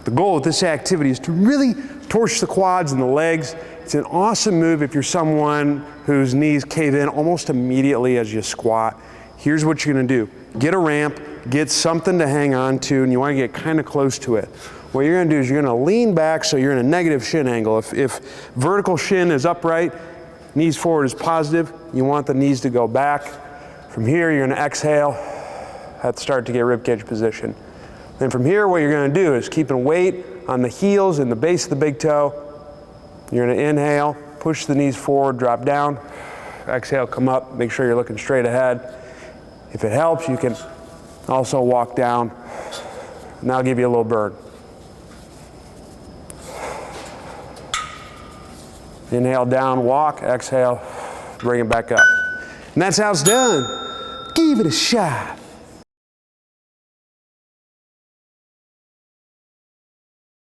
The goal with this activity is to really torch the quads and the legs. It's an awesome move if you're someone whose knees cave in almost immediately as you squat. Here's what you're gonna do. Get a ramp, get something to hang on to, and you wanna get kind of close to it. What you're gonna do is you're gonna lean back so you're in a negative shin angle. If vertical shin is upright, knees forward is positive, you want the knees to go back. From here, you're gonna exhale, have to start to get ribcage position. Then from here, what you're gonna do is keeping weight on the heels and the base of the big toe. You're gonna inhale, push the knees forward, drop down. Exhale, come up, make sure you're looking straight ahead. If it helps, you can also walk down, and that'll give you a little burn. Inhale down, walk, exhale, bring it back up. And that's how it's done. Give it a shot.